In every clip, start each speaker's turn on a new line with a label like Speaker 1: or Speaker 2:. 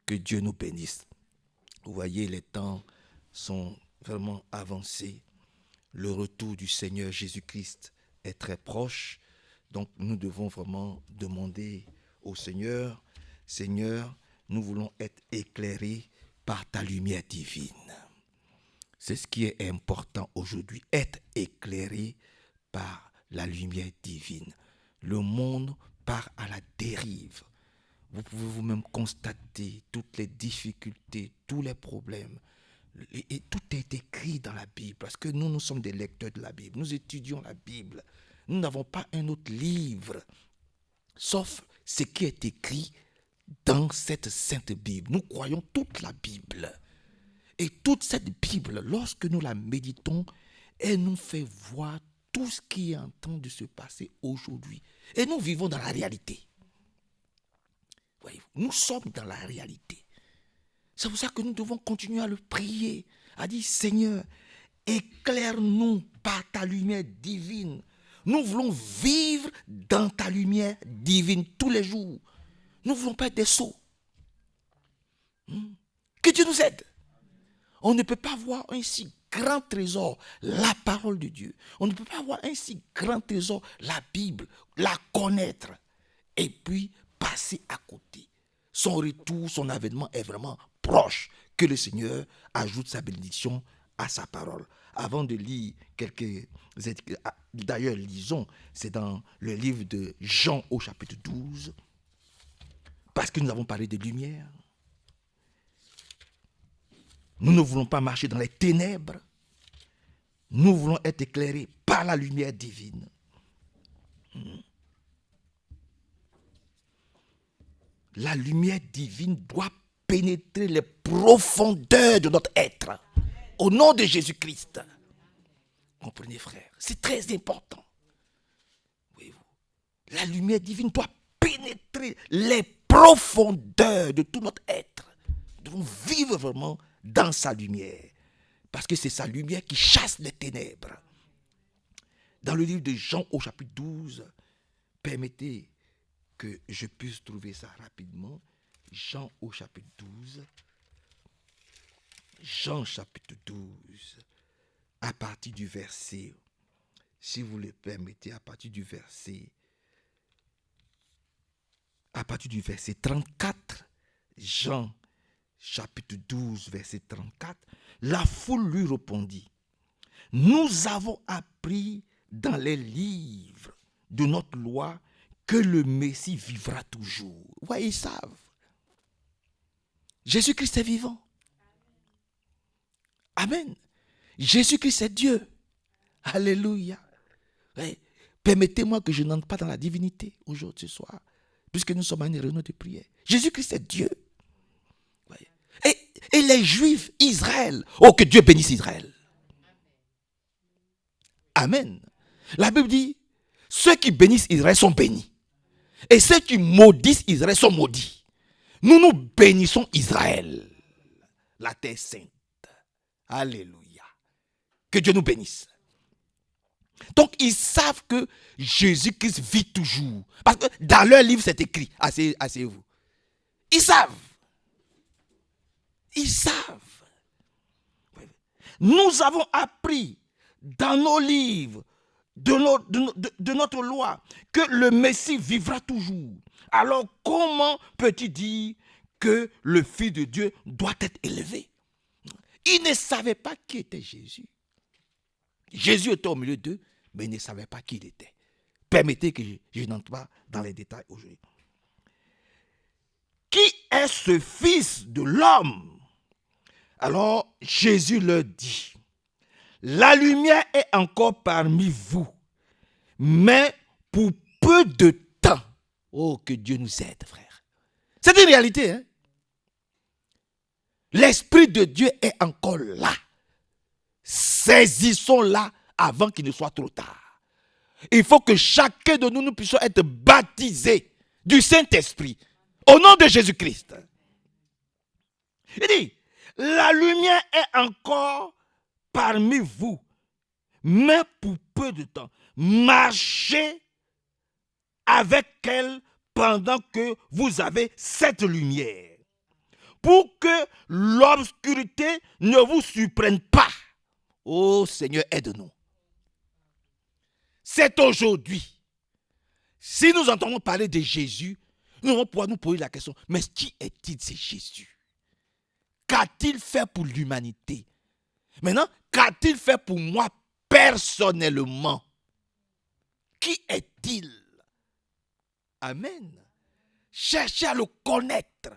Speaker 1: Que Dieu nous bénisse. Vous voyez, les temps sont vraiment avancés. Le retour du Seigneur Jésus-Christ est très proche. Donc nous devons vraiment demander au Seigneur, Seigneur, nous voulons être éclairés par ta lumière divine. C'est ce qui est important aujourd'hui, être éclairé par la lumière divine. Le monde part à la dérive. Vous pouvez vous-même constater toutes les difficultés, tous les problèmes. Et tout est écrit dans la Bible, parce que nous sommes des lecteurs de la Bible. Nous étudions la Bible. Nous n'avons pas un autre livre, sauf ce qui est écrit dans cette sainte Bible. Nous croyons toute la Bible. Et toute cette Bible, lorsque nous la méditons, elle nous fait voir tout ce qui est en train de se passer aujourd'hui. Et nous vivons dans la réalité. Voyez-vous, nous sommes dans la réalité. C'est pour ça que nous devons continuer à le prier, à dire, Seigneur, éclaire-nous par ta lumière divine. Nous voulons vivre dans ta lumière divine tous les jours. Nous ne voulons pas être des sots. Que Dieu nous aide. On ne peut pas voir un si grand trésor, la parole de Dieu. On ne peut pas voir un si grand trésor, la Bible, la connaître, et puis passer à côté. Son retour, son avènement est vraiment proche. Que le Seigneur ajoute sa bénédiction à sa parole. Avant de lire quelques... D'ailleurs, lisons, c'est dans le livre de Jean au chapitre 12, parce que nous avons parlé de lumière. Nous ne voulons pas marcher dans les ténèbres. Nous voulons être éclairés par la lumière divine. La lumière divine doit pénétrer les profondeurs de notre être. Au nom de Jésus-Christ. Comprenez, frère, c'est très important. Voyez-vous, la lumière divine doit pénétrer les profondeurs de tout notre être. Nous devons vivre vraiment dans sa lumière. Parce que c'est sa lumière qui chasse les ténèbres. Dans le livre de Jean au chapitre 12, permettez que je puisse trouver ça rapidement. Jean au chapitre 12. Jean chapitre 12. À partir du verset, si vous le permettez, à partir du verset 34, Jean chapitre 12, verset 34, la foule lui répondit, nous avons appris dans les livres de notre loi que le Messie vivra toujours. Vous voyez, ils savent. Jésus-Christ est vivant. Amen. Jésus-Christ est Dieu. Alléluia. Ouais. Permettez-moi que je n'entre pas dans la divinité aujourd'hui, ce soir, puisque nous sommes à une réunion de prière. Jésus-Christ est Dieu. Ouais. Et les Juifs, Israël, oh que Dieu bénisse Israël. Amen. La Bible dit, ceux qui bénissent Israël sont bénis. Et ceux qui maudissent Israël sont maudits. Nous bénissons Israël, la terre sainte. Alléluia. Que Dieu nous bénisse. Donc, ils savent que Jésus-Christ vit toujours. Parce que dans leur livre, c'est écrit. Asseyez-vous. Ils savent. Ils savent. Nous avons appris dans nos livres, de notre loi, que le Messie vivra toujours. Alors, comment peut-il dire que le Fils de Dieu doit être élevé? Ils ne savaient pas qui était Jésus. Jésus était au milieu d'eux, mais ils ne savaient pas qui il était. Permettez que je n'entre pas dans les détails aujourd'hui. Qui est ce Fils de l'homme? Alors Jésus leur dit, la lumière est encore parmi vous, mais pour peu de temps. Oh, que Dieu nous aide, frère. C'est une réalité, hein? L'Esprit de Dieu est encore là. Saisissons-la avant qu'il ne soit trop tard. Il faut que chacun de nous puissions être baptisés du Saint-Esprit au nom de Jésus-Christ. Il dit, la lumière est encore parmi vous, mais pour peu de temps. Marchez avec elle pendant que vous avez cette lumière. pour que l'obscurité ne vous surprenne pas. Oh Seigneur, aide-nous. C'est aujourd'hui. Si nous entendons parler de Jésus, nous allons pouvoir nous poser la question, mais qui est-il, c'est Jésus? Qu'a-t-il fait pour l'humanité? Maintenant, qu'a-t-il fait pour moi personnellement? Qui est-il? Amen. Cherchez à le connaître.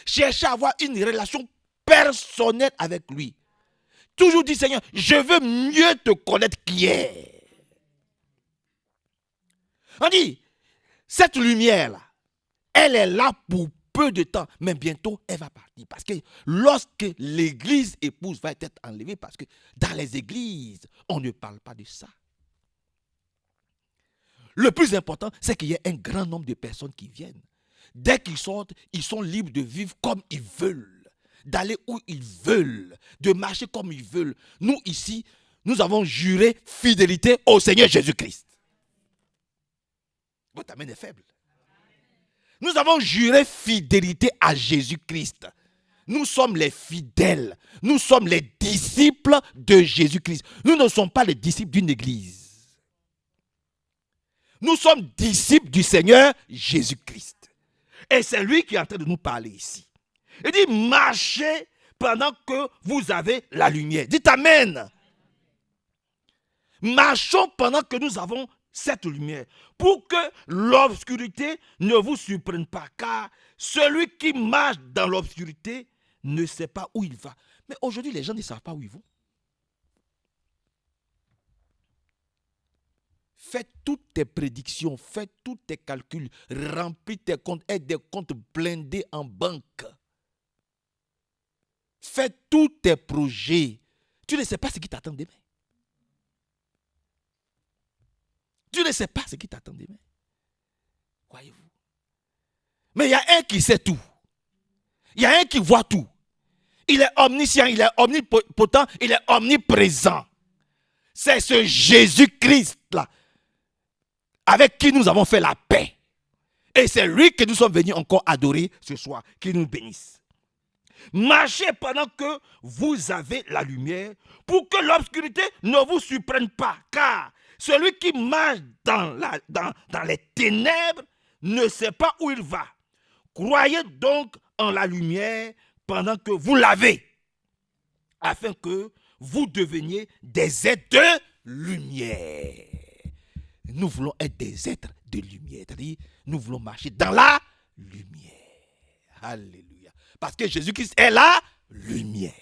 Speaker 1: Cherchez à avoir une relation personnelle avec lui. Toujours dit, Seigneur, je veux mieux te connaître qui est. On dit, cette lumière-là, elle est là pour peu de temps, mais bientôt, elle va partir. Parce que lorsque l'église épouse va être enlevée, parce que dans les églises, on ne parle pas de ça. Le plus important, c'est qu'il y ait un grand nombre de personnes qui viennent. Dès qu'ils sortent, ils sont libres de vivre comme ils veulent, d'aller où ils veulent, de marcher comme ils veulent. Nous, ici, nous avons juré fidélité au Seigneur Jésus-Christ. Votre amène est faible. Nous avons juré fidélité à Jésus-Christ. Nous sommes les fidèles. Nous sommes les disciples de Jésus-Christ. Nous ne sommes pas les disciples d'une église. Nous sommes disciples du Seigneur Jésus-Christ. Et c'est lui qui est en train de nous parler ici. Il dit, marchez pendant que vous avez la lumière. Dites Amen. Marchons pendant que nous avons cette lumière, pour que l'obscurité ne vous surprenne pas, car celui qui marche dans l'obscurité ne sait pas où il va. Mais aujourd'hui, les gens ne savent pas où ils vont. Fais toutes tes prédictions, fais tous tes calculs, remplis tes comptes, aie des comptes blindés en banque. Fais tous tes projets. Tu ne sais pas ce qui t'attend demain. Tu ne sais pas ce qui t'attend demain. Croyez-vous. Mais il y a un qui sait tout. Il y a un qui voit tout. Il est omniscient, il est omnipotent, il est omniprésent. C'est ce Jésus-Christ-là avec qui nous avons fait la paix. Et c'est lui que nous sommes venus encore adorer ce soir, qui nous bénisse. Marchez pendant que vous avez la lumière, pour que l'obscurité ne vous surprenne pas, car celui qui marche dans les ténèbres ne sait pas où il va. Croyez donc en la lumière pendant que vous l'avez, afin que vous deveniez des êtres de lumière. Nous voulons être des êtres de lumière, c'est-à-dire nous voulons marcher dans la lumière. Alléluia. Parce que Jésus-Christ est la lumière.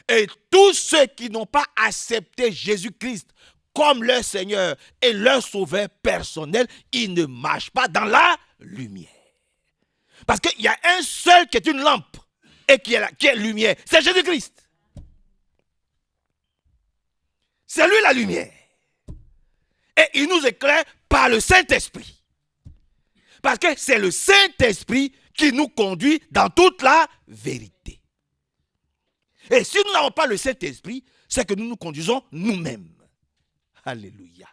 Speaker 1: Et tous ceux qui n'ont pas accepté Jésus-Christ comme leur Seigneur et leur Sauveur personnel, ils ne marchent pas dans la lumière. Parce qu'il y a un seul qui est une lampe et qui est lumière. C'est Jésus-Christ. C'est lui la lumière. Et il nous éclaire par le Saint-Esprit. Parce que c'est le Saint-Esprit qui nous conduit dans toute la vérité. Et si nous n'avons pas le Saint-Esprit, c'est que nous nous conduisons nous-mêmes. Alléluia.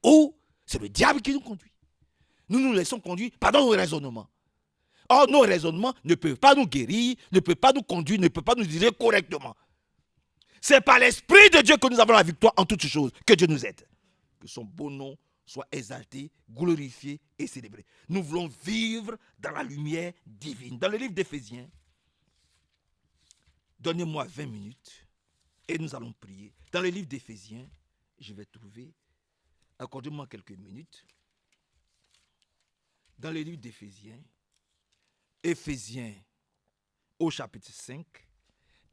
Speaker 1: Ou c'est le diable qui nous conduit. Nous nous laissons conduire par nos raisonnements. Or, nos raisonnements ne peuvent pas nous guérir, ne peuvent pas nous conduire, ne peuvent pas nous diriger correctement. C'est par l'Esprit de Dieu que nous avons la victoire en toutes choses. Que Dieu nous aide. Que son beau nom soit exalté, glorifié et célébré. Nous voulons vivre dans la lumière divine. Dans le livre d'Éphésiens, donnez-moi 20 minutes et nous allons prier. Dans le livre d'Éphésiens, je vais trouver, accordez-moi quelques minutes. Dans le livre d'Éphésiens, Éphésiens au chapitre 5,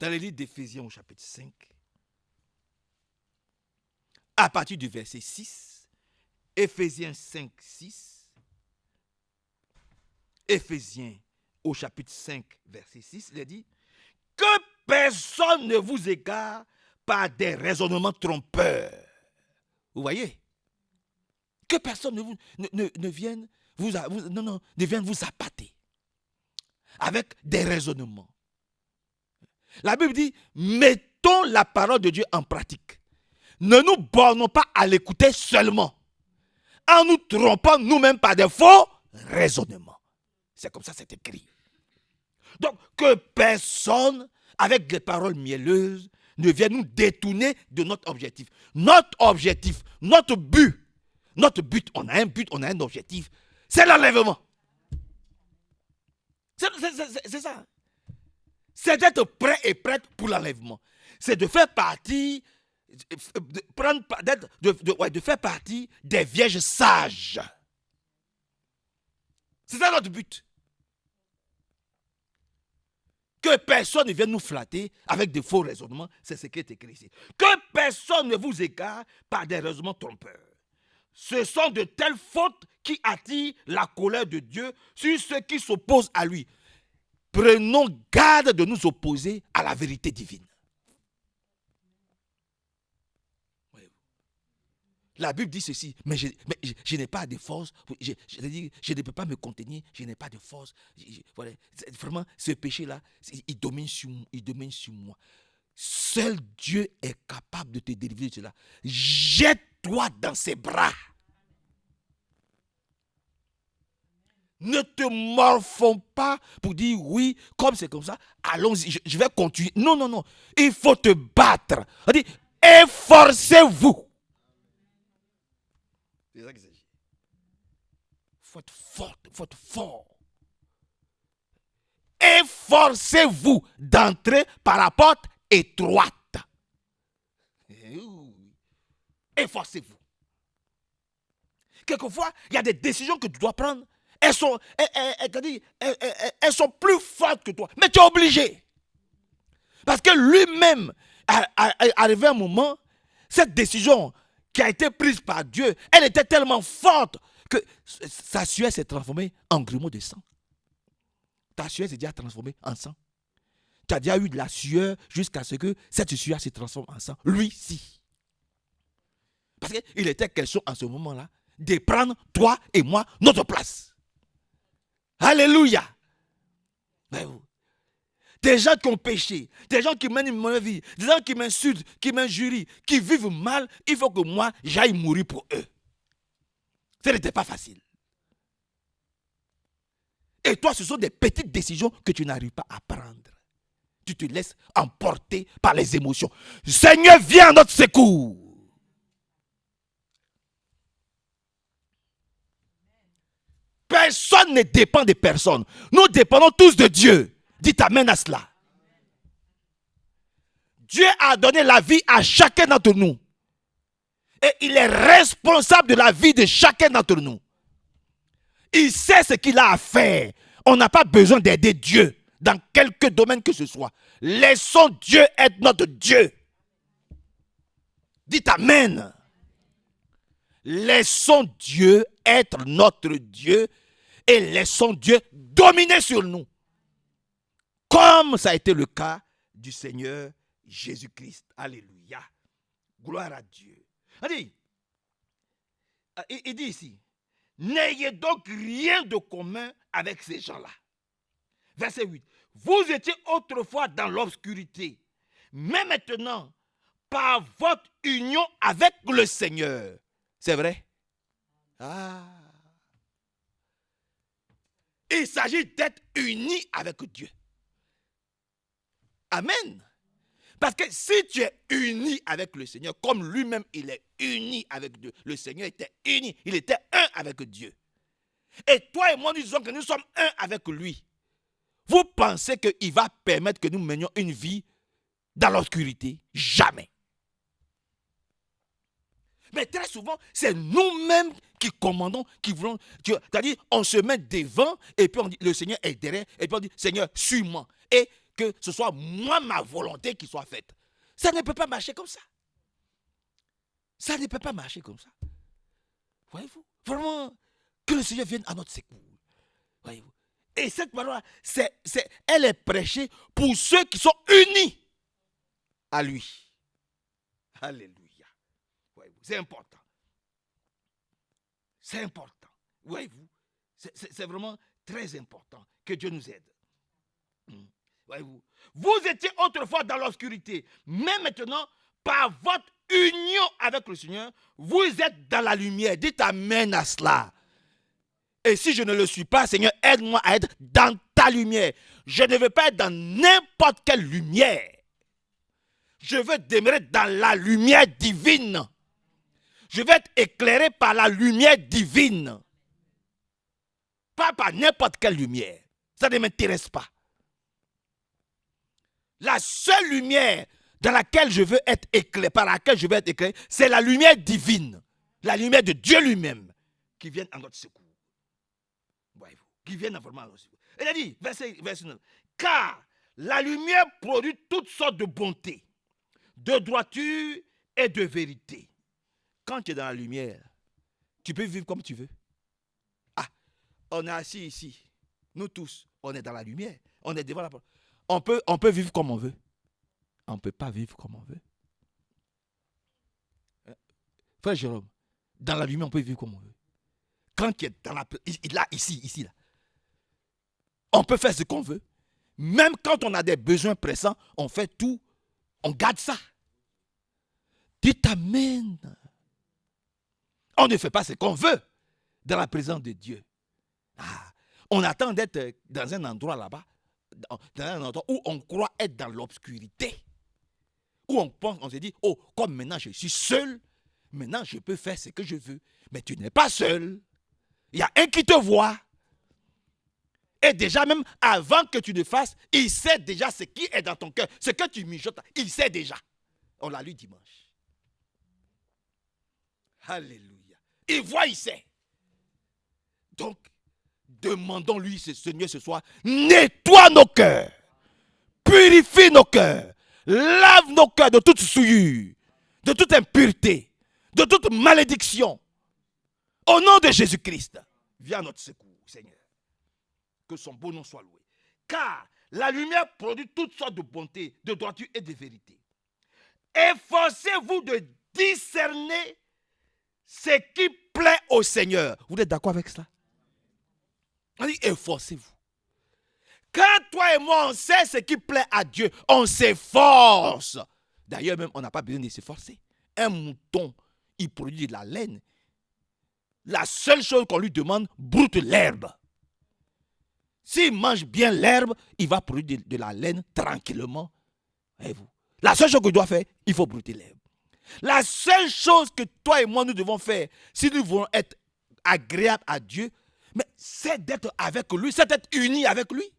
Speaker 1: dans le livre d'Éphésiens au chapitre 5, à partir du verset 6, Éphésiens 5, 6, Éphésiens au chapitre 5, verset 6, il a dit que personne ne vous égare par des raisonnements trompeurs. Vous voyez? Que personne ne vienne vous appâter avec des raisonnements. La Bible dit, mettons la parole de Dieu en pratique. Ne nous bornons pas à l'écouter seulement, en nous trompant nous-mêmes par des faux raisonnements. C'est comme ça c'est écrit. Donc, que personne, avec des paroles mielleuses, ne vienne nous détourner de notre objectif. Notre objectif, notre but, on a un but, on a un objectif, c'est l'enlèvement. C'est ça. C'est d'être prêt et prête pour l'enlèvement. C'est de faire partie, de faire partie des vierges sages. C'est ça notre but. Que personne ne vienne nous flatter avec de faux raisonnements, c'est ce qui est écrit ici. Que personne ne vous égare par des raisonnements trompeurs. Ce sont de telles fautes qui attirent la colère de Dieu sur ceux qui s'opposent à lui. Prenons garde de nous opposer à la vérité divine. La Bible dit ceci, mais je n'ai pas de force, je ne peux pas me contenir, je n'ai pas de force. Voilà, vraiment, ce péché-là, il domine sur moi. Seul Dieu est capable de te délivrer de cela. Jette-toi dans ses bras. Ne te morfonds pas pour dire oui, comme c'est comme ça, allons-y, je vais continuer. Non, non, non. Il faut te battre. On dit, efforcez-vous. C'est ça qu'il s'agit. Il faut être fort, il faut être fort. Efforcez-vous d'entrer par la porte étroite. Efforcez-vous. Quelquefois, il y a des décisions que tu dois prendre. Elles sont plus fortes que toi. Mais tu es obligé. Parce que lui-même, arrivé un moment, cette décision qui a été prise par Dieu, elle était tellement forte que sa sueur s'est transformée en grumeau de sang. Ta sueur s'est déjà transformée en sang. Tu as déjà eu de la sueur jusqu'à ce que cette sueur se transforme en sang. Lui, si. Parce qu'il était question en ce moment-là de prendre toi et moi notre place. Alléluia. Des gens qui ont péché, des gens qui mènent une mauvaise vie, des gens qui m'insultent, qui m'injurient, qui vivent mal, il faut que moi, j'aille mourir pour eux. Ce n'était pas facile. Et toi, ce sont des petites décisions que tu n'arrives pas à prendre. Tu te laisses emporter par les émotions. Seigneur, viens à notre secours. Personne ne dépend de personne. Nous dépendons tous de Dieu. Dites amen à cela. Dieu a donné la vie à chacun d'entre nous. Et il est responsable de la vie de chacun d'entre nous. Il sait ce qu'il a à faire. On n'a pas besoin d'aider Dieu dans quelque domaine que ce soit. Laissons Dieu être notre Dieu. Dites amen. Laissons Dieu être notre Dieu et laissons Dieu dominer sur nous. Comme ça a été le cas du Seigneur Jésus-Christ. Alléluia. Gloire à Dieu. Il dit ici, n'ayez donc rien de commun avec ces gens-là. Verset 8. Vous étiez autrefois dans l'obscurité, mais maintenant, par votre union avec le Seigneur. C'est vrai? Il s'agit d'être uni avec Dieu. Amen. Parce que si tu es uni avec le Seigneur, comme lui-même il est uni avec Dieu, le Seigneur était uni, il était un avec Dieu. Et toi et moi, nous disons que nous sommes un avec lui. Vous pensez qu'il va permettre que nous menions une vie dans l'obscurité? Jamais. Mais très souvent, c'est nous-mêmes qui commandons, qui voulons. C'est-à-dire, on se met devant et puis on dit, le Seigneur est derrière, et puis on dit, Seigneur, suis-moi. Et que ce soit moi, ma volonté qui soit faite. Ça ne peut pas marcher comme ça. Ça ne peut pas marcher comme ça. Voyez-vous? Vraiment, que le Seigneur vienne à notre secours. Voyez-vous? Et cette parole, elle est prêchée pour ceux qui sont unis à lui. Alléluia. Voyez-vous? C'est important. C'est important. Voyez-vous? C'est vraiment très important que Dieu nous aide. Voyez-vous? Vous étiez autrefois dans l'obscurité, mais maintenant, par votre union avec le Seigneur, vous êtes dans la lumière. Dites amen à cela. Et si je ne le suis pas, Seigneur, aide-moi à être dans ta lumière. Je ne veux pas être dans n'importe quelle lumière. Je veux demeurer dans la lumière divine. Je veux être éclairé par la lumière divine. Pas par n'importe quelle lumière. Ça ne m'intéresse pas. La seule lumière dans laquelle je veux être éclairé, par laquelle je veux être éclairé, c'est la lumière divine. La lumière de Dieu lui-même qui vient à notre secours. Voyez-vous, qui vient vraiment à notre secours. Il a dit, verset 9, car la lumière produit toutes sortes de bonté, de droiture et de vérité. Quand tu es dans la lumière, tu peux vivre comme tu veux. Ah, on est assis ici. Nous tous, on est dans la lumière. On est devant la porte. On peut vivre comme on veut. On ne peut pas vivre comme on veut. Frère Jérôme, dans la lumière, on peut vivre comme on veut. Quand tu es dans la... Là, ici, là. On peut faire ce qu'on veut. Même quand on a des besoins pressants, on fait tout. On garde ça. Dites amen. On ne fait pas ce qu'on veut dans la présence de Dieu. Ah, on attend d'être dans un endroit là-bas, dans un endroit où on croit être dans l'obscurité. Où on pense, on se dit, oh, comme maintenant je suis seul, maintenant je peux faire ce que je veux. Mais tu n'es pas seul. Il y a un qui te voit. Et déjà même avant que tu ne fasses, il sait déjà ce qui est dans ton cœur. Ce que tu mijotes, il sait déjà. On l'a lu dimanche. Alléluia. Il voit, il sait. Donc, demandons-lui, Seigneur, ce soir, nettoie nos cœurs. Purifie nos cœurs. Lave nos cœurs de toute souillure, de toute impureté, de toute malédiction. Au nom de Jésus-Christ, viens à notre secours, Seigneur. Que son beau nom soit loué. Car la lumière produit toutes sortes de bonté, de droiture et de vérité. Efforcez-vous de discerner ce qui plaît au Seigneur. Vous êtes d'accord avec cela? On dit efforcez-vous. Quand toi et moi on sait ce qui plaît à Dieu, on s'efforce. D'ailleurs même on n'a pas besoin de s'efforcer. Un mouton, il produit de la laine. La seule chose qu'on lui demande, broute l'herbe. S'il mange bien l'herbe, il va produire de la laine tranquillement. Voyez-vous. La seule chose qu'il doit faire, il faut brouter l'herbe. La seule chose que toi et moi nous devons faire, si nous voulons être agréables à Dieu, mais c'est d'être avec lui, c'est d'être unis avec lui.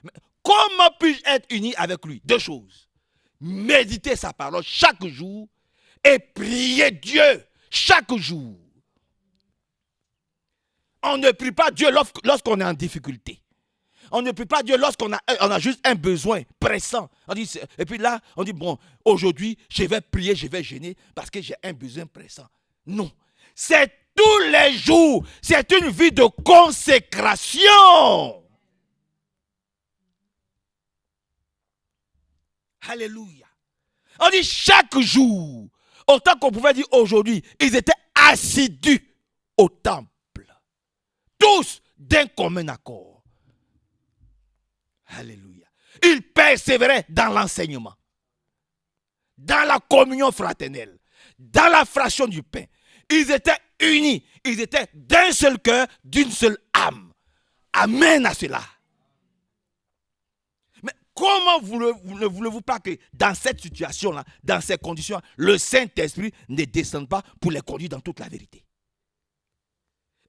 Speaker 1: Mais comment puis-je être uni avec lui? Deux choses. Méditer sa parole chaque jour et prier Dieu chaque jour. On ne prie pas Dieu lorsqu'on est en difficulté. On ne prie pas Dieu lorsqu'on a juste un besoin pressant. Et puis là, on dit, bon, aujourd'hui, je vais prier, je vais jeûner parce que j'ai un besoin pressant. Non. C'est tous les jours. C'est une vie de consécration. Alléluia. On dit chaque jour. Autant qu'on pouvait dire aujourd'hui, ils étaient assidus au temple. Tous d'un commun accord. Alléluia. Ils persévéraient dans l'enseignement, dans la communion fraternelle, dans la fraction du pain. Ils étaient unis, ils étaient d'un seul cœur, d'une seule âme. Amen à cela. Mais comment ne voulez-vous pas que dans cette situation-là, dans ces conditions, le Saint-Esprit ne descende pas pour les conduire dans toute la vérité?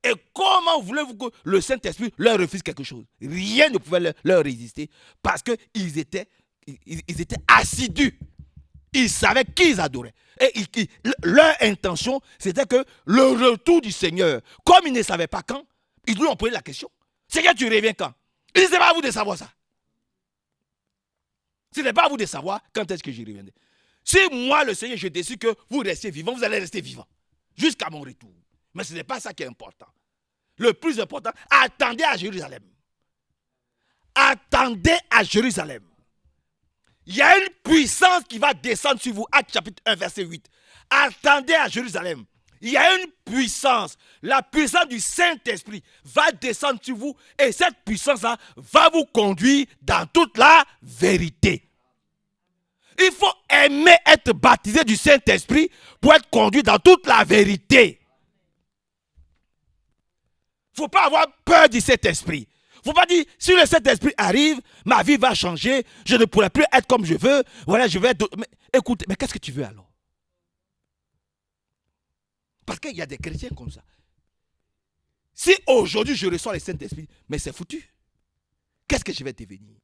Speaker 1: Et comment voulez-vous que le Saint-Esprit leur refuse quelque chose? Rien ne pouvait leur résister parce qu'ils étaient assidus. Ils savaient qui ils adoraient. Et leur intention, c'était que le retour du Seigneur, comme ils ne savaient pas quand, ils lui ont posé la question. Seigneur, tu reviens quand? Il ne c'est pas à vous de savoir ça. Ce n'est pas à vous de savoir quand est-ce que je reviendrai. Si moi, le Seigneur, je décide que vous restez vivant, vous allez rester vivant jusqu'à mon retour. Mais ce n'est pas ça qui est important. Le plus important, attendez à Jérusalem. Attendez à Jérusalem. Il y a une puissance qui va descendre sur vous. Actes chapitre 1, verset 8. Attendez à Jérusalem. Il y a une puissance. La puissance du Saint-Esprit va descendre sur vous. Et cette puissance-là va vous conduire dans toute la vérité. Il faut aimer être baptisé du Saint-Esprit pour être conduit dans toute la vérité. Il ne faut pas avoir peur du Saint-Esprit. Il ne faut pas dire, si le Saint-Esprit arrive, ma vie va changer, je ne pourrai plus être comme je veux. Voilà, je vais être... Mais, écoute, mais qu'est-ce que tu veux alors? Parce qu'il y a des chrétiens comme ça. Si aujourd'hui je reçois le Saint-Esprit, mais c'est foutu. Qu'est-ce que je vais devenir?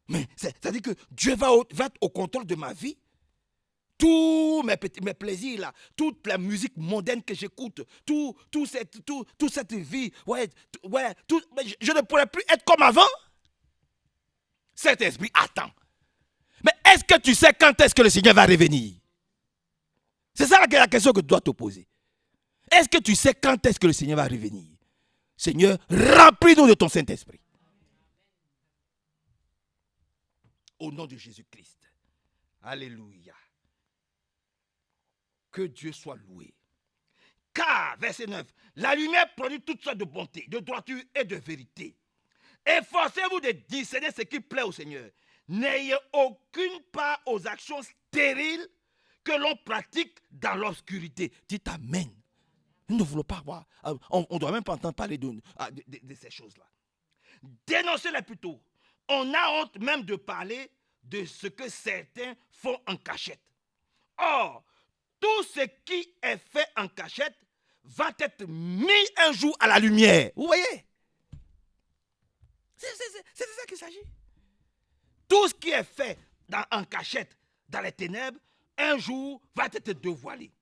Speaker 1: Mais c'est-à-dire que Dieu va être au contrôle de ma vie. Tous mes plaisirs là, toute la musique mondaine que j'écoute, toute cette vie, je ne pourrais plus être comme avant. Cet esprit attend. Mais est-ce que tu sais quand est-ce que le Seigneur va revenir? C'est ça la question que tu dois te poser. Est-ce que tu sais quand est-ce que le Seigneur va revenir? Seigneur, remplis-nous de ton Saint-Esprit. Au nom de Jésus-Christ. Alléluia. Que Dieu soit loué. Car, verset 9, la lumière produit toutes sortes de bonté, de droiture et de vérité. Efforcez-vous de discerner ce qui plaît au Seigneur. N'ayez aucune part aux actions stériles que l'on pratique dans l'obscurité. Dites Amen. Nous ne voulons pas voir. On ne doit même pas entendre parler de ces choses-là. Dénoncez-les plutôt. On a honte même de parler de ce que certains font en cachette. Or, tout ce qui est fait en cachette va être mis un jour à la lumière. Vous voyez? C'est de ça qu'il s'agit. Tout ce qui est fait en cachette, dans les ténèbres, un jour va être dévoilé.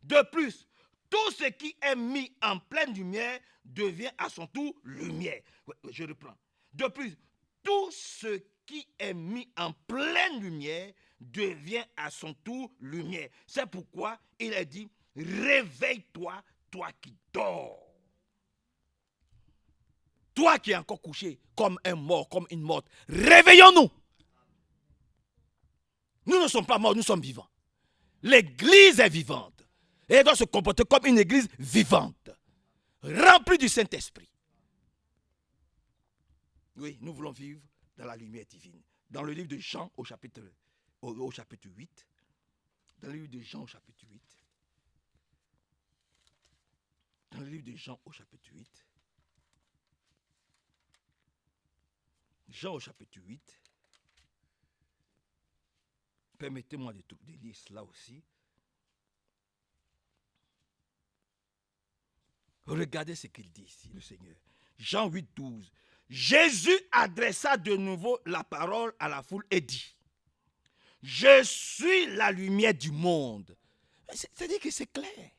Speaker 1: De plus, tout ce qui est mis en pleine lumière devient à son tour lumière. Je reprends. De plus, tout ce qui est mis en pleine lumière devient à son tour lumière. C'est pourquoi il a dit, réveille-toi, toi qui dors. Toi qui es encore couché comme un mort, comme une morte, réveillons-nous. Nous ne sommes pas morts, nous sommes vivants. L'église est vivante. Et elle doit se comporter comme une église vivante, remplie du Saint-Esprit. Oui, nous voulons vivre dans la lumière divine. Dans le livre de Jean au chapitre 8. Dans le livre de Jean au chapitre 8. Dans le livre de Jean au chapitre 8. Jean au chapitre 8. Permettez-moi de lire cela aussi. Regardez ce qu'il dit ici, le Seigneur. Jean 8, 12. Jésus adressa de nouveau la parole à la foule et dit, je suis la lumière du monde. C'est-à-dire que c'est clair.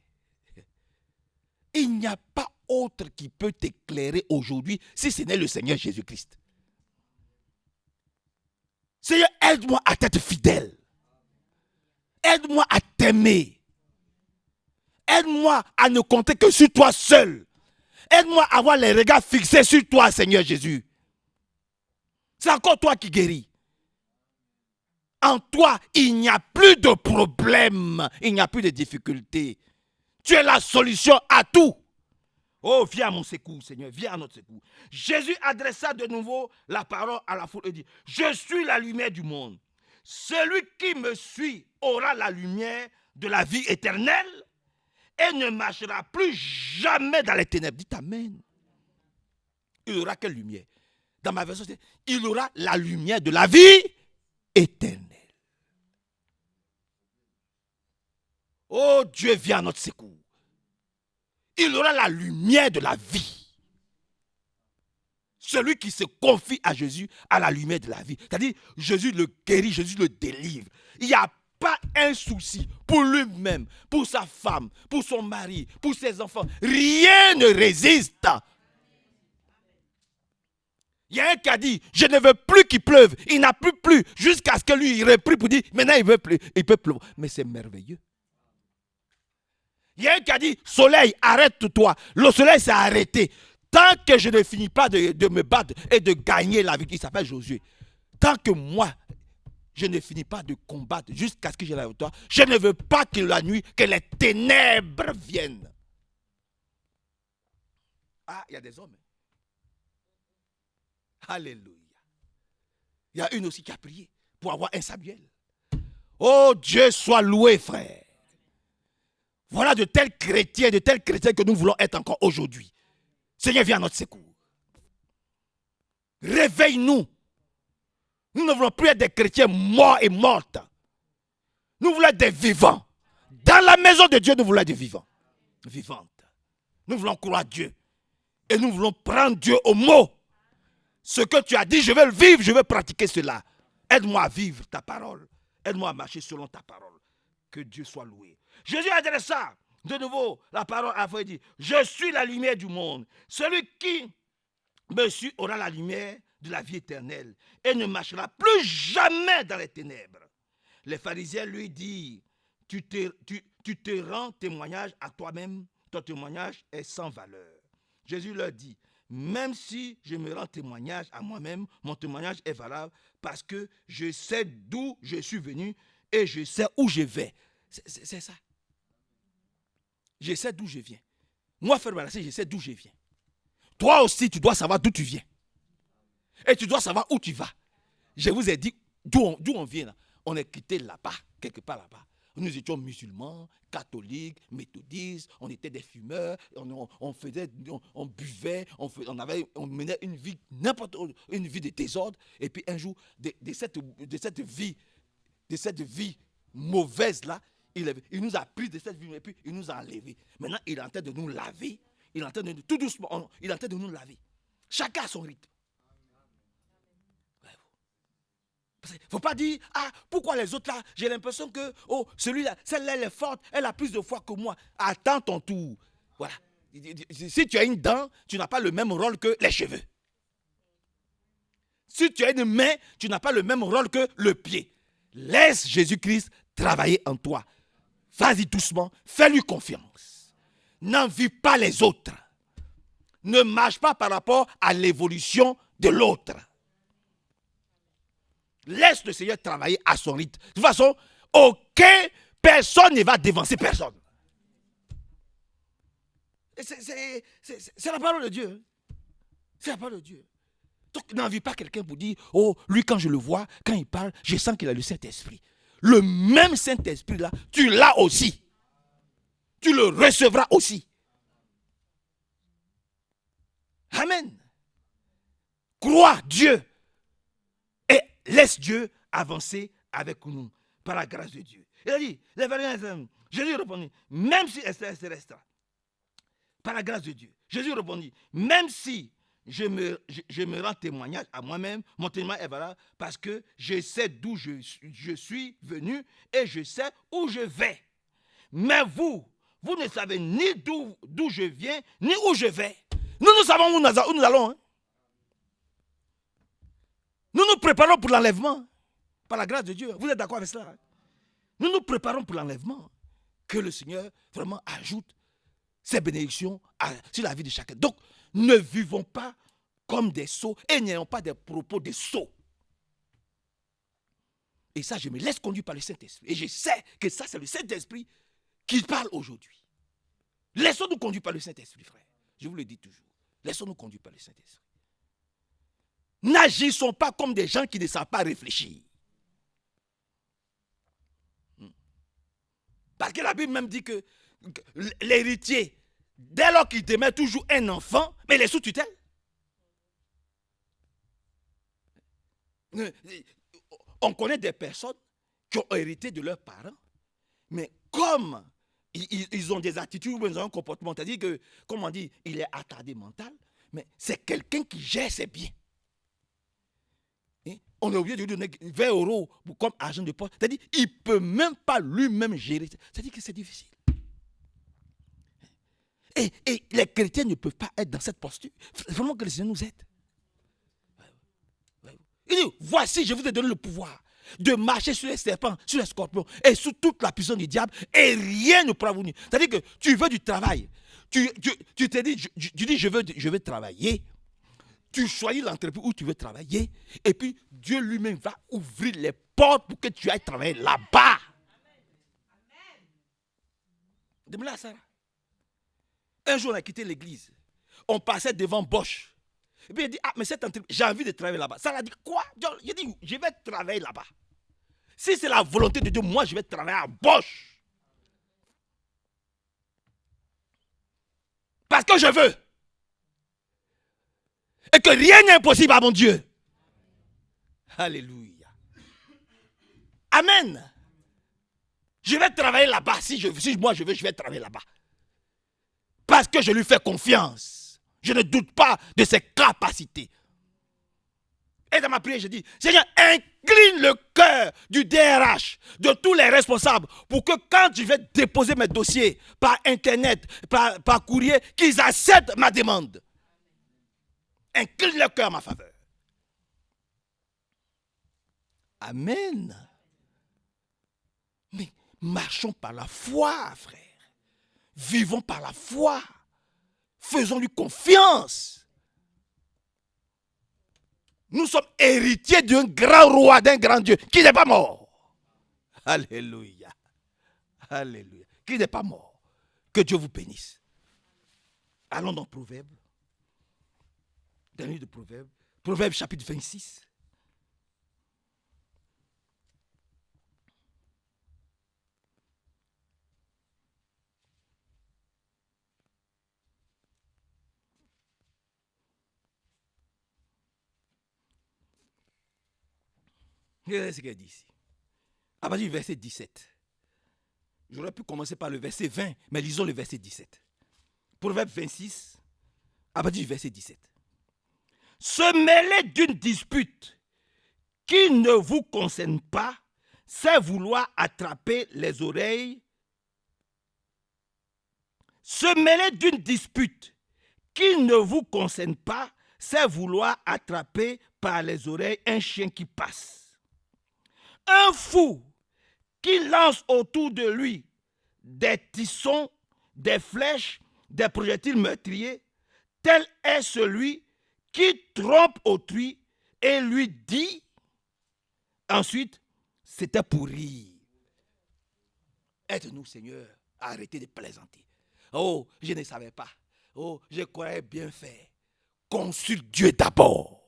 Speaker 1: Il n'y a pas autre qui peut t'éclairer aujourd'hui si ce n'est le Seigneur Jésus-Christ. Seigneur, aide-moi à être fidèle. Aide-moi à t'aimer. Aide-moi à ne compter que sur toi seul. Aide-moi à avoir les regards fixés sur toi, Seigneur Jésus. C'est encore toi qui guéris. En toi, il n'y a plus de problème. Il n'y a plus de difficultés. Tu es la solution à tout. Oh, viens à mon secours, Seigneur. Viens à notre secours. Jésus adressa de nouveau la parole à la foule et dit, je suis la lumière du monde. Celui qui me suit aura la lumière de la vie éternelle et ne marchera plus jamais dans les ténèbres. Dites Amen. Il aura quelle lumière? Dans ma version, c'est il aura la lumière de la vie éternelle. Oh, Dieu vient à notre secours. Il aura la lumière de la vie. Celui qui se confie à Jésus a la lumière de la vie. C'est-à-dire, Jésus le guérit, Jésus le délivre. Il n'y a pas un souci pour lui-même, pour sa femme, pour son mari, pour ses enfants. Rien ne résiste. Il y a un qui a dit, je ne veux plus qu'il pleuve. Il n'a plus plu jusqu'à ce que lui, il reprit pour dire, maintenant il veut plus, il peut pleuvoir. Mais c'est merveilleux. Il y a un qui a dit, soleil, arrête-toi. Le soleil s'est arrêté. Tant que je ne finis pas de me battre et de gagner la vie, il s'appelle Josué. Tant que moi, je ne finis pas de combattre jusqu'à ce que j'ai la victoire, je ne veux pas que la nuit, que les ténèbres viennent. Ah, il y a des hommes. Alléluia. Il y a une aussi qui a prié pour avoir un Samuel. Oh, Dieu soit loué, frère. Voilà de tels chrétiens que nous voulons être encore aujourd'hui. Seigneur, viens à notre secours. Réveille-nous. Nous ne voulons plus être des chrétiens morts et mortes. Nous voulons être des vivants. Dans la maison de Dieu, nous voulons être des vivants. Vivantes. Nous voulons croire Dieu. Et nous voulons prendre Dieu au mot. Ce que tu as dit, je vais le vivre, je vais pratiquer cela. Aide-moi à vivre ta parole. Aide-moi à marcher selon ta parole. Que Dieu soit loué. Jésus adressa de nouveau la parole à la fois. Il dit, je suis la lumière du monde. Celui qui me suit aura la lumière de la vie éternelle et ne marchera plus jamais dans les ténèbres. Les pharisiens lui disent, tu te rends témoignage à toi-même, ton témoignage est sans valeur. Jésus leur dit, même si je me rends témoignage à moi-même, mon témoignage est valable parce que je sais d'où je suis venu et je sais où je vais. C'est ça. Je sais d'où je viens. Moi, frère Manasseh, je sais d'où je viens. Toi aussi, tu dois savoir d'où tu viens. Et tu dois savoir où tu vas. Je vous ai dit d'où on vient. Là. On est quitté là-bas, quelque part là-bas. Nous étions musulmans, catholiques, méthodistes, on était des fumeurs, on buvait, on menait une vie, une vie de désordre. Et puis un jour, de cette vie mauvaise-là, il nous a pris de cette vie et puis il nous a enlevés. Maintenant, il est en train de nous laver. Il est en train de, tout doucement, il est en train de nous laver. Chacun a son rythme. Il ne faut pas dire, pourquoi les autres là, j'ai l'impression que, celui-là, celle-là, elle est forte, elle a plus de foi que moi. Attends ton tour. Voilà. Si tu as une dent, tu n'as pas le même rôle que les cheveux. Si tu as une main, tu n'as pas le même rôle que le pied. Laisse Jésus-Christ travailler en toi. Vas-y doucement, fais-lui confiance. N'envie pas les autres. Ne marche pas par rapport à l'évolution de l'autre. Laisse le Seigneur travailler à son rythme. De toute façon, personne ne va dévancer personne. C'est la parole de Dieu. C'est la parole de Dieu. Donc, n'envie pas quelqu'un pour dire, lui, quand je le vois, quand il parle, je sens qu'il a le Saint-Esprit. Le même Saint-Esprit là, tu l'as aussi. Tu le recevras aussi. Amen. Crois Dieu. Et laisse Dieu avancer avec nous par la grâce de Dieu. Il a dit, Jésus répondit, même si Esther restera, par la grâce de Dieu. Jésus répondit, même si je me rends témoignage à moi-même, mon témoignage est valable parce que je sais d'où je suis venu et je sais où je vais. Mais vous ne savez ni d'où je viens, ni où je vais. Nous savons où nous allons. Hein? Nous nous préparons pour l'enlèvement. Par la grâce de Dieu. Vous êtes d'accord avec cela? Hein? Nous nous préparons pour l'enlèvement. Que le Seigneur vraiment ajoute ses bénédictions sur la vie de chacun. Donc, ne vivons pas comme des sots et n'ayons pas des propos de sots. Et ça, je me laisse conduire par le Saint-Esprit. Et je sais que ça, c'est le Saint-Esprit qui parle aujourd'hui. Laissons-nous conduire par le Saint-Esprit, frère. Je vous le dis toujours. Laissons-nous conduire par le Saint-Esprit. N'agissons pas comme des gens qui ne savent pas réfléchir. Parce que la Bible même dit que l'héritier, dès lors qu'il demeure toujours un enfant, mais il est sous tutelle. On connaît des personnes qui ont hérité de leurs parents, mais comme ils ont des attitudes ou ils ont un comportement, c'est-à-dire que, comme on dit, il est attardé mental, mais c'est quelqu'un qui gère ses biens. On est obligé de lui donner 20 € comme argent de poche. C'est-à-dire qu'il ne peut même pas lui-même gérer. C'est-à-dire que c'est difficile. Et les chrétiens ne peuvent pas être dans cette posture. Il faut vraiment que le Seigneur nous aide. Il dit, voici, je vous ai donné le pouvoir de marcher sur les serpents, sur les scorpions et sur toute la puissance du diable et rien ne pourra vous nuire. C'est-à-dire que tu veux du travail. Tu te dis, tu dis, je veux travailler. Tu choisis l'entreprise où tu veux travailler et puis Dieu lui-même va ouvrir les portes pour que tu ailles travailler là-bas. Demandez à Sarah. Un jour, on a quitté l'église. On passait devant Bosch. Et puis il dit, mais cette entreprise, j'ai envie de travailler là-bas. Sarah a dit, quoi? Il dit, je vais travailler là-bas. Si c'est la volonté de Dieu, moi, je vais travailler à Bosch. Parce que je veux. Et que rien n'est impossible à mon Dieu. Alléluia. Amen. Je vais travailler là-bas. Si moi je veux, je vais travailler là-bas. Parce que je lui fais confiance. Je ne doute pas de ses capacités. Et dans ma prière, je dis, Seigneur, incline le cœur du DRH, de tous les responsables, pour que quand je vais déposer mes dossiers par Internet, par courrier, qu'ils acceptent ma demande. Incline le cœur en ma faveur. Amen. Mais marchons par la foi, frère. Vivons par la foi. Faisons-lui confiance. Nous sommes héritiers d'un grand roi, d'un grand Dieu, qui n'est pas mort. Alléluia. Alléluia. Qui n'est pas mort. Que Dieu vous bénisse. Allons dans Proverbe. Dernier de Proverbe. Proverbe chapitre 26. Regardez ce qu'elle dit ici. À partir du verset 17. J'aurais pu commencer par le verset 20, mais lisons le verset 17. Proverbe 26, à partir du verset 17. Se mêler d'une dispute qui ne vous concerne pas, c'est vouloir attraper les oreilles. Se mêler d'une dispute qui ne vous concerne pas, c'est vouloir attraper par les oreilles un chien qui passe. Un fou qui lance autour de lui des tissons, des flèches, des projectiles meurtriers, tel est celui qui trompe autrui et lui dit ensuite, c'était pour rire. Aide-nous, Seigneur, à arrêter de plaisanter. Oh, je ne savais pas. Oh, je croyais bien faire. Consulte Dieu d'abord.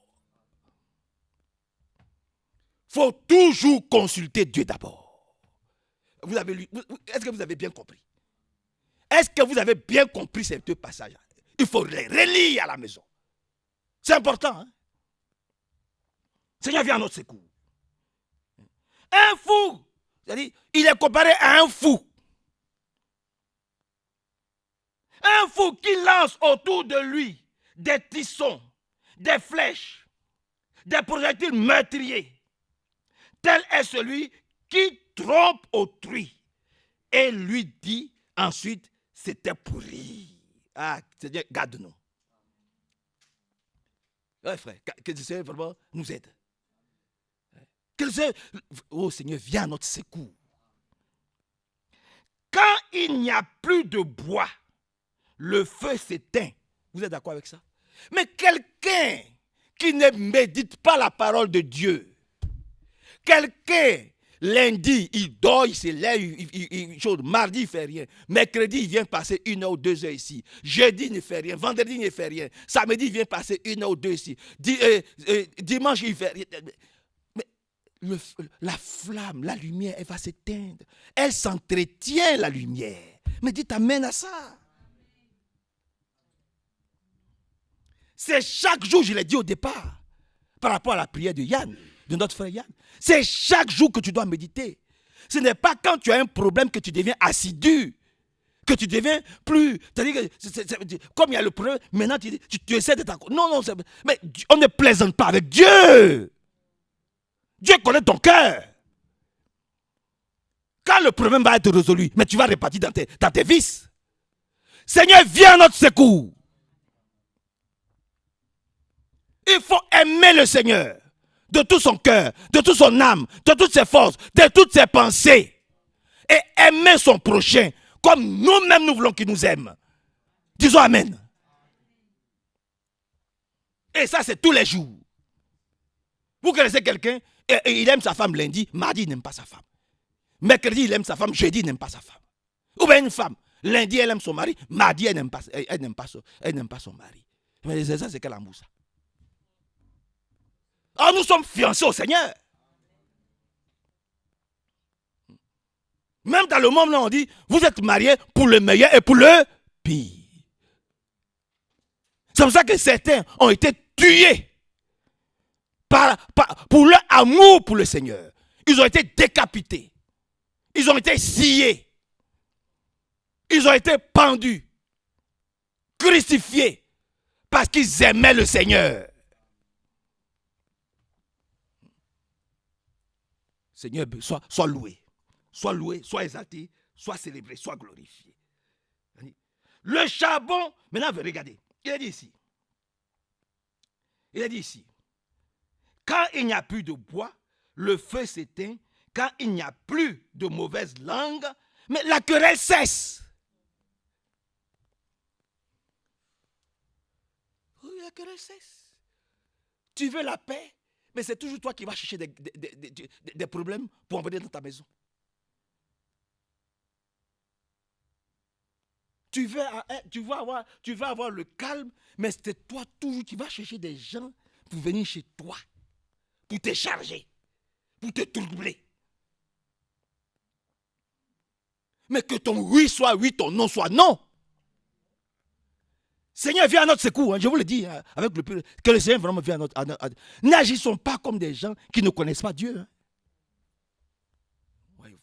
Speaker 1: Il faut toujours consulter Dieu d'abord. Vous avez lu, est-ce que vous avez bien compris? Est-ce que vous avez bien compris ces deux passages? Il faut les relire à la maison. C'est important. Hein? Seigneur, viens à notre secours. Un fou, c'est-à-dire, il est comparé à un fou. Un fou qui lance autour de lui des tissons, des flèches, des projectiles meurtriers. Tel est celui qui trompe autrui et lui dit ensuite, c'était pour rire. Ah, Seigneur, garde-nous. Ouais, frère, que le Seigneur vraiment nous aide. Que le Seigneur, oh Seigneur, viens à notre secours. Quand il n'y a plus de bois, le feu s'éteint. Vous êtes d'accord avec ça? Mais quelqu'un qui ne médite pas la parole de Dieu, quelqu'un, lundi, il dort, il se lève, mardi, il ne fait rien. Mercredi, il vient passer 1 heure ou 2 heures ici. Jeudi, il ne fait rien. Vendredi, il ne fait rien. Samedi, il vient passer 1 heure ou 2 ici. Dimanche, il ne fait rien. Mais la flamme, la lumière, elle va s'éteindre. Elle s'entretient, la lumière. Mais dites amen à ça. C'est chaque jour, je l'ai dit au départ, par rapport à la prière de Yann, de notre frère Yann. C'est chaque jour que tu dois méditer. Ce n'est pas quand tu as un problème que tu deviens assidu, que tu deviens plus... C'est-à-dire que, comme il y a le problème, maintenant tu essaies d'être... Non, mais on ne plaisante pas avec Dieu. Dieu connaît ton cœur. Quand le problème va être résolu, mais tu vas repartir dans tes vices. Seigneur, viens à notre secours. Il faut aimer le Seigneur de tout son cœur, de toute son âme, de toutes ses forces, de toutes ses pensées. Et aimer son prochain comme nous-mêmes nous voulons qu'il nous aime. Disons amen. Et ça, c'est tous les jours. Vous connaissez quelqu'un, et il aime sa femme lundi, mardi, il n'aime pas sa femme. Mercredi, il aime sa femme, jeudi, il n'aime pas sa femme. Ou bien une femme, lundi, elle aime son mari, mardi, elle n'aime pas son mari. Mais ça, c'est quel amour ça? Oh, nous sommes fiancés au Seigneur. Même dans le monde, on dit, vous êtes mariés pour le meilleur et pour le pire. C'est pour ça que certains ont été tués pour leur amour pour le Seigneur. Ils ont été décapités. Ils ont été sciés. Ils ont été pendus, crucifiés, parce qu'ils aimaient le Seigneur. Seigneur, sois loué. Sois loué, sois exalté, sois célébré, sois glorifié. Le charbon, maintenant, regardez, il a dit ici. Il a dit ici, quand il n'y a plus de bois, le feu s'éteint. Quand il n'y a plus de mauvaise langue, mais la querelle cesse. Oui, la querelle cesse. Tu veux la paix, mais c'est toujours toi qui vas chercher des problèmes pour envoyer dans ta maison. Tu veux avoir le calme, mais c'est toi toujours qui vas chercher des gens pour venir chez toi, pour te charger, pour te troubler. Mais que ton oui soit oui, ton non soit non. Seigneur, viens à notre secours, hein, je vous le dis, hein, avec que le Seigneur vraiment vienne à notre... N'agissons pas comme des gens qui ne connaissent pas Dieu. Hein. Voyez-vous.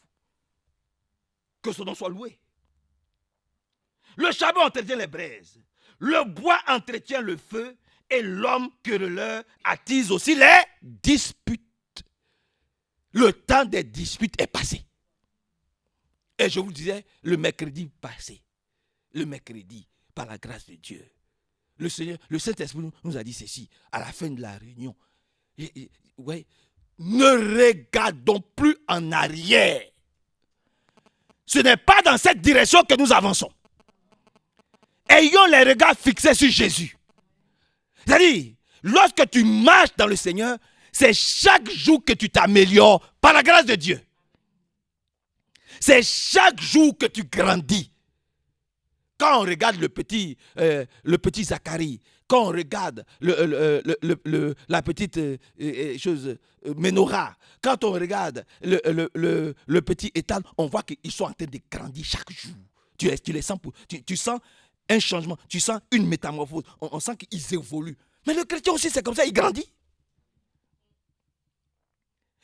Speaker 1: Que son nom soit loué. Le charbon entretient les braises, le bois entretient le feu, et l'homme querelleur attise aussi les disputes. Le temps des disputes est passé. Et je vous disais, le mercredi passé, par la grâce de Dieu, le Seigneur, le Saint-Esprit nous a dit ceci, à la fin de la réunion. Ouais, ne regardons plus en arrière. Ce n'est pas dans cette direction que nous avançons. Ayons les regards fixés sur Jésus. C'est-à-dire, lorsque tu marches dans le Seigneur, c'est chaque jour que tu t'améliores par la grâce de Dieu. C'est chaque jour que tu grandis. Quand on regarde le petit Zacharie, quand on regarde la petite chose Ménorah, quand on regarde le petit Étan, on voit qu'ils sont en train de grandir chaque jour. Tu les sens, tu sens un changement, tu sens une métamorphose, on sent qu'ils évoluent. Mais le chrétien aussi, c'est comme ça, il grandit.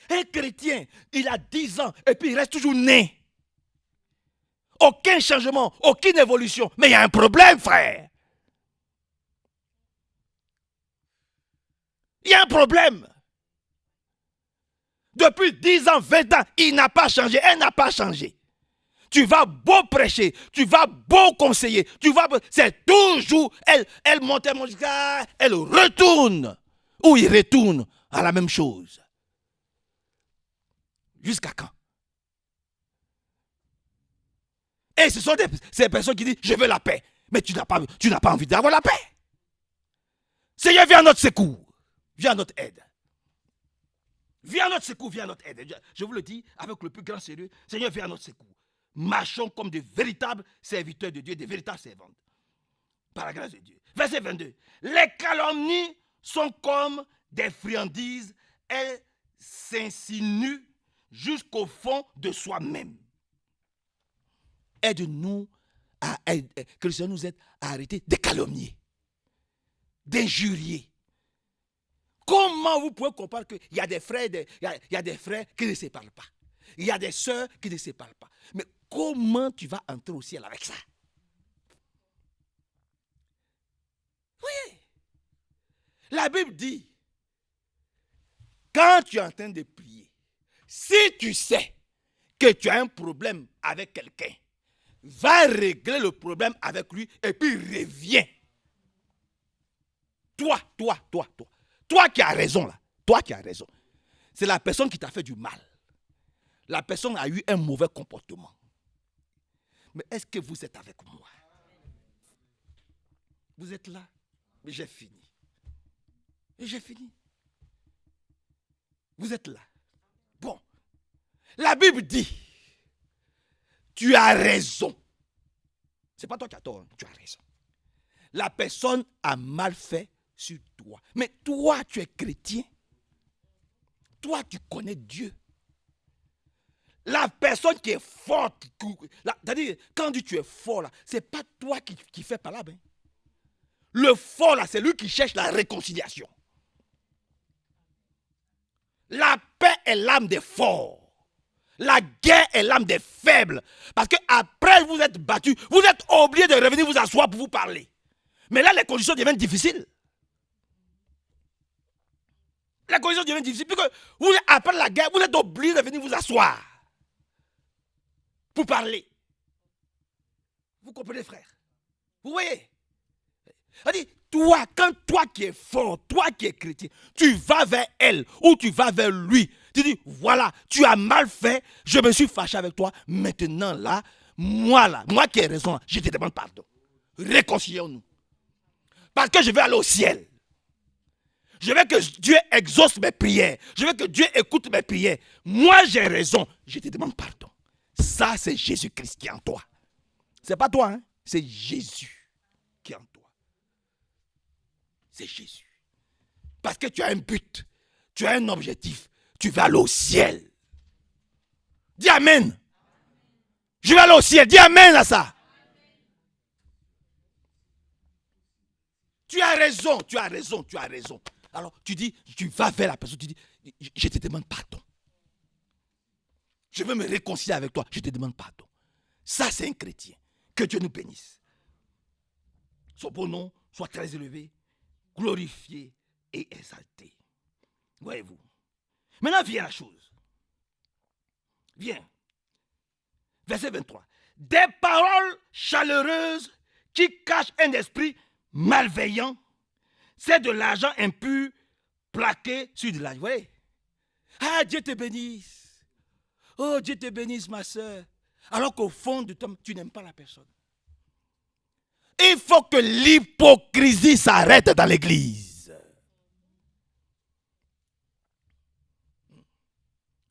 Speaker 1: Un chrétien, il a 10 ans et puis il reste toujours né. Aucun changement, aucune évolution. Mais il y a un problème, frère. Il y a un problème. Depuis 10 ans, 20 ans, il n'a pas changé, elle n'a pas changé. Tu vas beau prêcher, tu vas beau conseiller, c'est toujours, elle monte, elle retourne. Ou il retourne à la même chose. Jusqu'à quand? Et ce sont ces personnes qui disent, je veux la paix. Mais tu n'as pas envie d'avoir la paix. Seigneur, viens à notre secours. Viens à notre aide. Viens à notre secours, viens à notre aide. Je vous le dis avec le plus grand sérieux. Seigneur, viens à notre secours. Marchons comme de véritables serviteurs de Dieu, des véritables servantes. Par la grâce de Dieu. Verset 22. Les calomnies sont comme des friandises. Elles s'insinuent jusqu'au fond de soi-même. Aide-nous que le Seigneur nous aide à arrêter de calomnier, d'injurier. Comment vous pouvez comprendre qu'il y a des frères, il y a des frères qui ne se parlent pas. Il y a des sœurs qui ne se parlent pas. Mais comment tu vas entrer au ciel avec ça? Oui. La Bible dit, quand tu es en train de prier, si tu sais que tu as un problème avec quelqu'un, va régler le problème avec lui et puis reviens. Toi qui as raison là. Toi qui as raison. C'est la personne qui t'a fait du mal. La personne a eu un mauvais comportement. Mais est-ce que vous êtes avec moi? Vous êtes là? Mais j'ai fini. Et j'ai fini. Vous êtes là. Bon. La Bible dit, tu as raison. Ce n'est pas toi qui as tort, hein? Tu as raison. La personne a mal fait sur toi. Mais toi, tu es chrétien. Toi, tu connais Dieu. La personne qui est forte, c'est-à-dire, quand tu es fort, ce n'est pas toi qui fais par là. Ben. Le fort, là, c'est lui qui cherche la réconciliation. La paix est l'âme des forts. La guerre est l'âme des faibles. Parce qu'après vous êtes battus, vous êtes obligés de revenir vous asseoir pour vous parler. Mais là, les conditions deviennent difficiles. Les conditions deviennent difficiles. Puisque vous, après la guerre, vous êtes obligés de venir vous asseoir pour parler. Vous comprenez, frère? Vous voyez? C'est-à-dire, toi, quand toi qui es fort, toi qui es chrétien, tu vas vers elle ou tu vas vers lui, tu dis, voilà, tu as mal fait, je me suis fâché avec toi, maintenant là, moi qui ai raison, je te demande pardon. Réconcilions-nous. Parce que je vais aller au ciel. Je veux que Dieu exauce mes prières. Je veux que Dieu écoute mes prières. Moi j'ai raison, je te demande pardon. Ça c'est Jésus-Christ qui est en toi. C'est pas toi, hein? C'est Jésus qui est en toi. C'est Jésus. Parce que tu as un but, tu as un objectif, tu vas aller au ciel. Dis Amen. Je vais aller au ciel, dis Amen à ça. Tu as raison, tu as raison, tu as raison. Alors tu dis, tu vas vers la personne, tu dis, je te demande pardon. Je veux me réconcilier avec toi, je te demande pardon. Ça c'est un chrétien. Que Dieu nous bénisse. Son beau nom soit très élevé, glorifié et exalté. Voyez-vous. Maintenant vient la chose. Viens. Verset 23. Des paroles chaleureuses qui cachent un esprit malveillant, c'est de l'argent impur plaqué sur de l'argent. Vous voyez? Ah, Dieu te bénisse. Oh, Dieu te bénisse, ma soeur. Alors qu'au fond de toi, tu n'aimes pas la personne. Il faut que l'hypocrisie s'arrête dans l'église.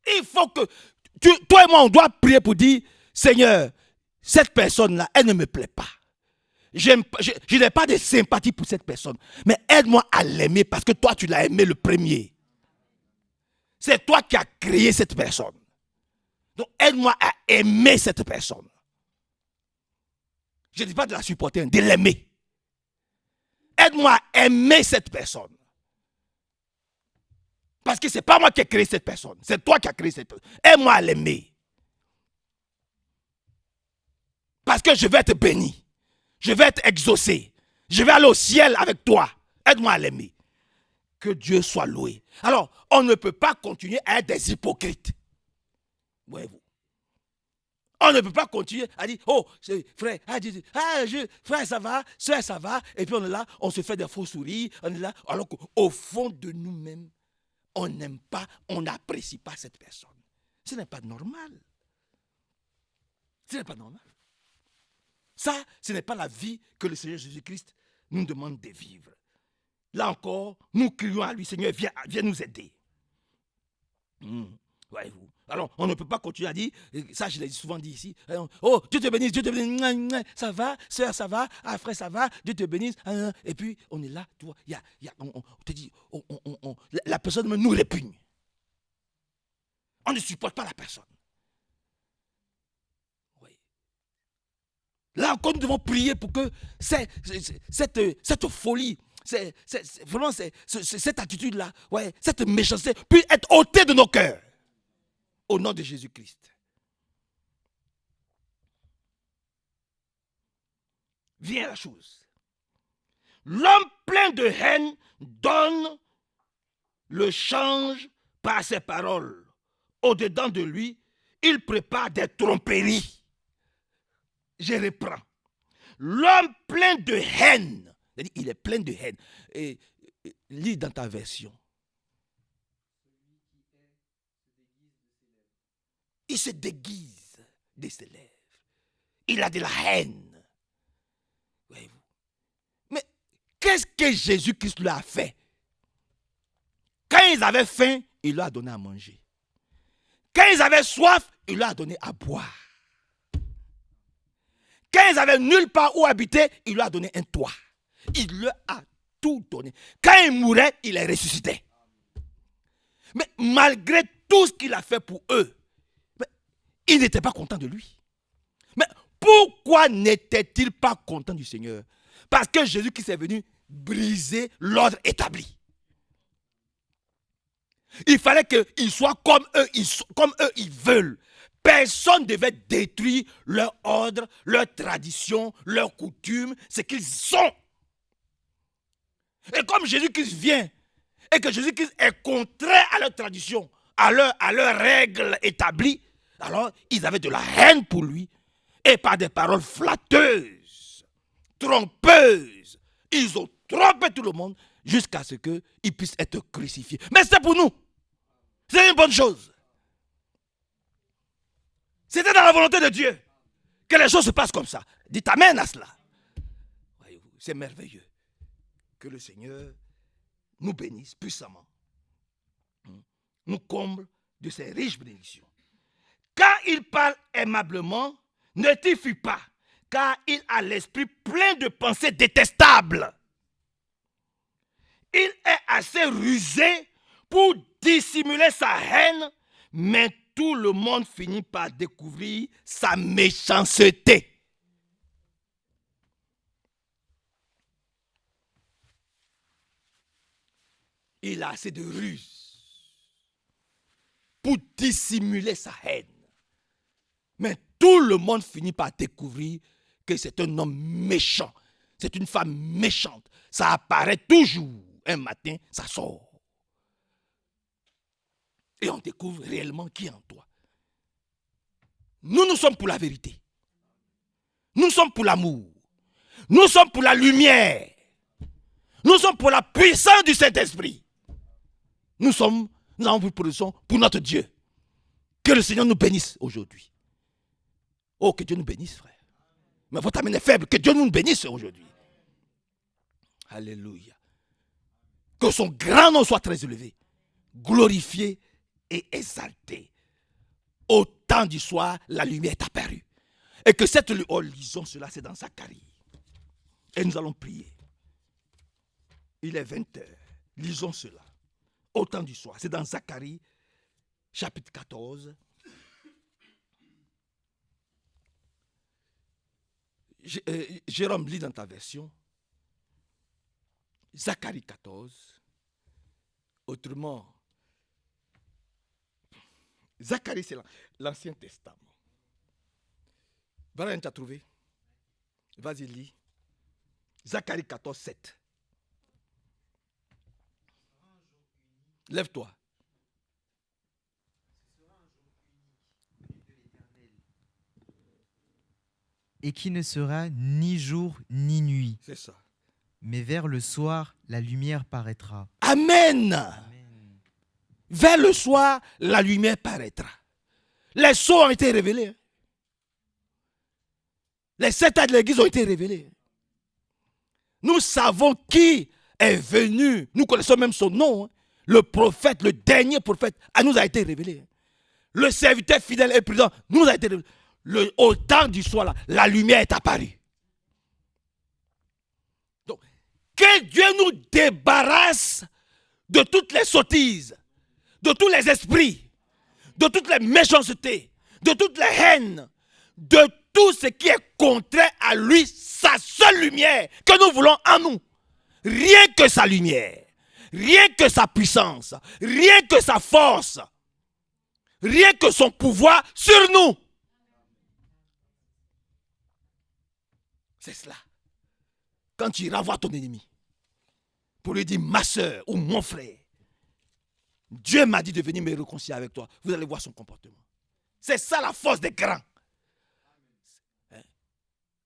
Speaker 1: Il faut que toi et moi, on doit prier pour dire, Seigneur, cette personne-là, elle ne me plaît pas. Je n'ai pas de sympathie pour cette personne. Mais aide-moi à l'aimer parce que toi, tu l'as aimé le premier. C'est toi qui as créé cette personne. Donc, aide-moi à aimer cette personne. Je ne dis pas de la supporter, de l'aimer. Aide-moi à aimer cette personne. Parce que ce n'est pas moi qui ai créé cette personne. C'est toi qui as créé cette personne. Aide-moi à l'aimer. Parce que je vais être béni. Je vais être exaucé. Je vais aller au ciel avec toi. Aide-moi à l'aimer. Que Dieu soit loué. Alors, on ne peut pas continuer à être des hypocrites. Voyez-vous. On ne peut pas continuer à dire, oh, frère, frère, ça va, soeur, ça va. Et puis on est là, on se fait des faux sourires. On est là, alors qu'au fond de nous-mêmes, on n'aime pas, on n'apprécie pas cette personne. Ce n'est pas normal. Ce n'est pas normal. Ça, ce n'est pas la vie que le Seigneur Jésus-Christ nous demande de vivre. Là encore, nous crions à lui, Seigneur, viens nous aider. Voyez-vous. Alors, on ne peut pas continuer à dire, ça je l'ai souvent dit ici, oh, Dieu te bénisse, ça va, soeur, ça va, ah, frère, ça va, Dieu te bénisse, et puis on est là, tu vois, on te dit, la personne nous répugne. On ne supporte pas la personne. Oui. Là encore, nous devons prier pour que cette folie, vraiment cette attitude-là, ouais, cette méchanceté puisse être ôtée de nos cœurs. Au nom de Jésus-Christ. Vient la chose. L'homme plein de haine donne le change par ses paroles. Au-dedans de lui, il prépare des tromperies. Je reprends. L'homme plein de haine, il est plein de haine. Et lis dans ta version. Il se déguise de ses lèvres. Il a de la haine. Voyez-vous. Mais qu'est-ce que Jésus-Christ lui a fait? Quand ils avaient faim, il leur a donné à manger. Quand ils avaient soif, il leur a donné à boire. Quand ils avaient nulle part où habiter, il leur a donné un toit. Il leur a tout donné. Quand il mourait, il les ressuscitait. Mais malgré tout ce qu'il a fait pour eux, ils n'étaient pas contents de lui. Mais pourquoi n'étaient-ils pas contents du Seigneur? Parce que Jésus-Christ est venu briser l'ordre établi. Il fallait qu'ils soient comme eux, ils veulent. Personne ne devait détruire leur ordre, leur tradition, leurs coutumes, ce qu'ils sont. Et comme Jésus-Christ vient, et que Jésus-Christ est contraire à leur tradition, à leurs règles établies, alors ils avaient de la haine pour lui. Et par des paroles flatteuses, trompeuses, ils ont trompé tout le monde jusqu'à ce qu'il puisse être crucifié. Mais c'est pour nous. C'est une bonne chose. C'était dans la volonté de Dieu que les choses se passent comme ça. Dites amen à cela. Voyez-vous, c'est merveilleux. Que le Seigneur nous bénisse puissamment. Nous comble de ses riches bénédictions. Quand il parle aimablement, ne t'y fuis pas, car il a l'esprit plein de pensées détestables. Il est assez rusé pour dissimuler sa haine, mais tout le monde finit par découvrir sa méchanceté. Il a assez de ruse pour dissimuler sa haine. Mais tout le monde finit par découvrir que c'est un homme méchant. C'est une femme méchante. Ça apparaît toujours. Un matin, ça sort. Et on découvre réellement qui est en toi. Nous sommes pour la vérité. Nous sommes pour l'amour. Nous sommes pour la lumière. Nous sommes pour la puissance du Saint-Esprit. Nous avons pris position pour notre Dieu. Que le Seigneur nous bénisse aujourd'hui. Oh, que Dieu nous bénisse, frère. Mais votre âme est faible. Que Dieu nous bénisse aujourd'hui. Alléluia. Que son grand nom soit très élevé, glorifié et exalté. Au temps du soir, la lumière est apparue. Et que cette lumière, oh, lisons cela, c'est dans Zacharie. Et nous allons prier. Il est 20h. Lisons cela. Au temps du soir, c'est dans Zacharie, chapitre 14. Jérôme, lis dans ta version. Zacharie 14. Autrement, Zacharie, c'est l'Ancien Testament. Brian, tu as trouvé? Vas-y, lis. Zacharie 14, 7. Lève-toi.
Speaker 2: Et qui ne sera ni jour ni nuit.
Speaker 1: C'est ça.
Speaker 2: Mais vers le soir, la lumière paraîtra.
Speaker 1: Amen.
Speaker 2: Amen.
Speaker 1: Vers le soir, la lumière paraîtra. Les sceaux ont été révélés. Les 7 ans de l'église ont été révélés. Nous savons qui est venu. Nous connaissons même son nom. Le prophète, le dernier prophète, nous a été révélé. Le serviteur fidèle et prudent nous a été révélé. Au temps du soir, là, la lumière est apparue. Donc, que Dieu nous débarrasse de toutes les sottises, de tous les esprits, de toutes les méchancetés, de toutes les haines, de tout ce qui est contraire à lui, sa seule lumière que nous voulons en nous. Rien que sa lumière, rien que sa puissance, rien que sa force, rien que son pouvoir sur nous. C'est cela. Quand tu iras voir ton ennemi, pour lui dire ma soeur ou mon frère, Dieu m'a dit de venir me réconcilier avec toi. Vous allez voir son comportement. C'est ça la force des grands.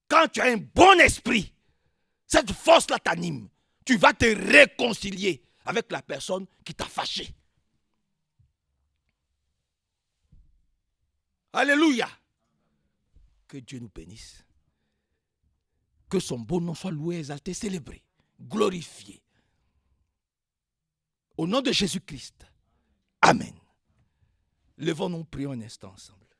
Speaker 1: Quand tu as un bon esprit, cette force-là t'anime. Tu vas te réconcilier avec la personne qui t'a fâché. Alléluia. Que Dieu nous bénisse. Que son beau nom soit loué, exalté, célébré, glorifié. Au nom de Jésus-Christ. Amen. Levons-nous, prions un instant ensemble.